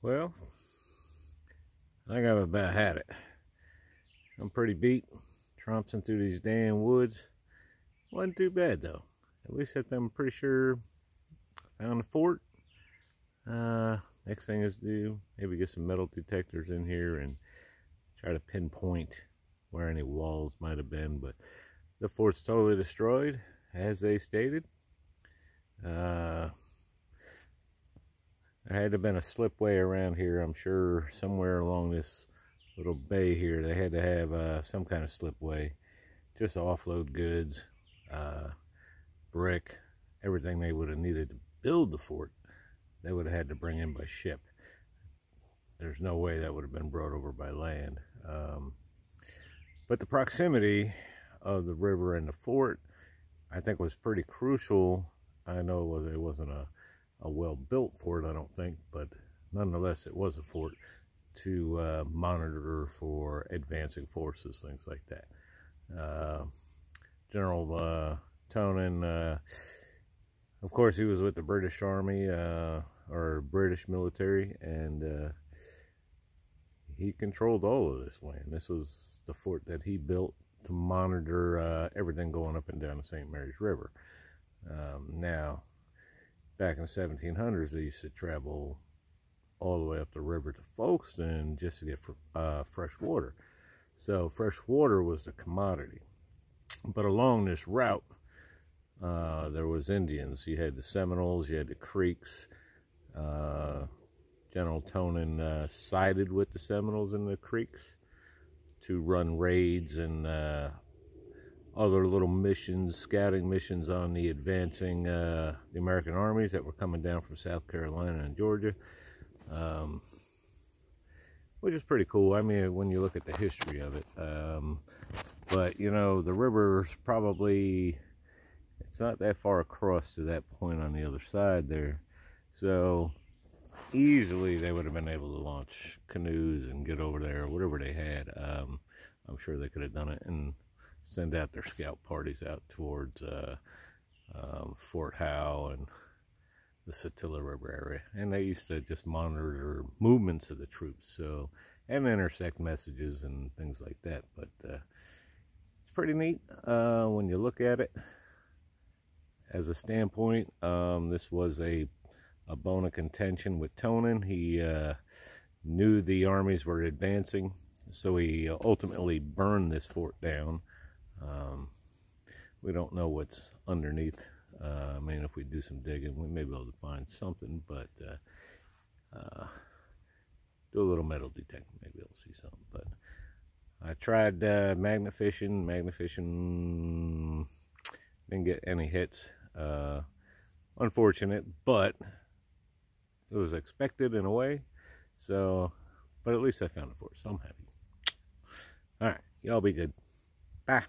Well, I think I've about had it. I'm pretty beat. Tromping through these damn woods. Wasn't too bad though. At least I'm pretty sure I found the fort. Next thing is to do, maybe get some metal detectors in here and try to pinpoint where any walls might have been. But the fort's totally destroyed, as they stated. There had to have been a slipway around here, I'm sure, somewhere along this little bay here. They had to have some kind of slipway just to offload goods, brick, everything they would have needed to build the fort. They would have had to bring in by ship. There's no way that would have been brought over by land. But the proximity of the river and the fort, I think, was pretty crucial. I know it wasn't a well-built fort, I don't think, but nonetheless, it was a fort to monitor for advancing forces, things like that. General Tonyn, of course, he was with the British Army, or British military, and he controlled all of this land. This was the fort that he built to monitor everything going up and down the St. Mary's River. Now, back in the 1700s, they used to travel all the way up the river to Folkestone just to get fresh water. So fresh water was the commodity. But along this route, there was Indians. You had the Seminoles, you had the Creeks. General Tonyn sided with the Seminoles and the Creeks to run raids and other little missions, scouting missions on the advancing the American armies that were coming down from South Carolina and Georgia, which is pretty cool. I mean, when you look at the history of it. But, you know, the river's probably, it's not that far across to that point on the other side there. So easily they would have been able to launch canoes and get over there, or whatever they had. I'm sure they could have done it and send out their scout parties out towards Fort Howe and the Satilla River area. And they used to just monitor movements of the troops, so, and intersect messages and things like that. But it's pretty neat when you look at it as a standpoint. This was a bone of contention with Tonyn. He knew the armies were advancing, so he ultimately burned this fort down. We don't know what's underneath. I mean, if we do some digging, we may be able to find something, but do a little metal detecting, maybe we'll see something. But I tried magnet fishing, didn't get any hits. Unfortunate, but it was expected in a way. So, but at least I found it for it, so I'm happy. All right, y'all be good. Bye.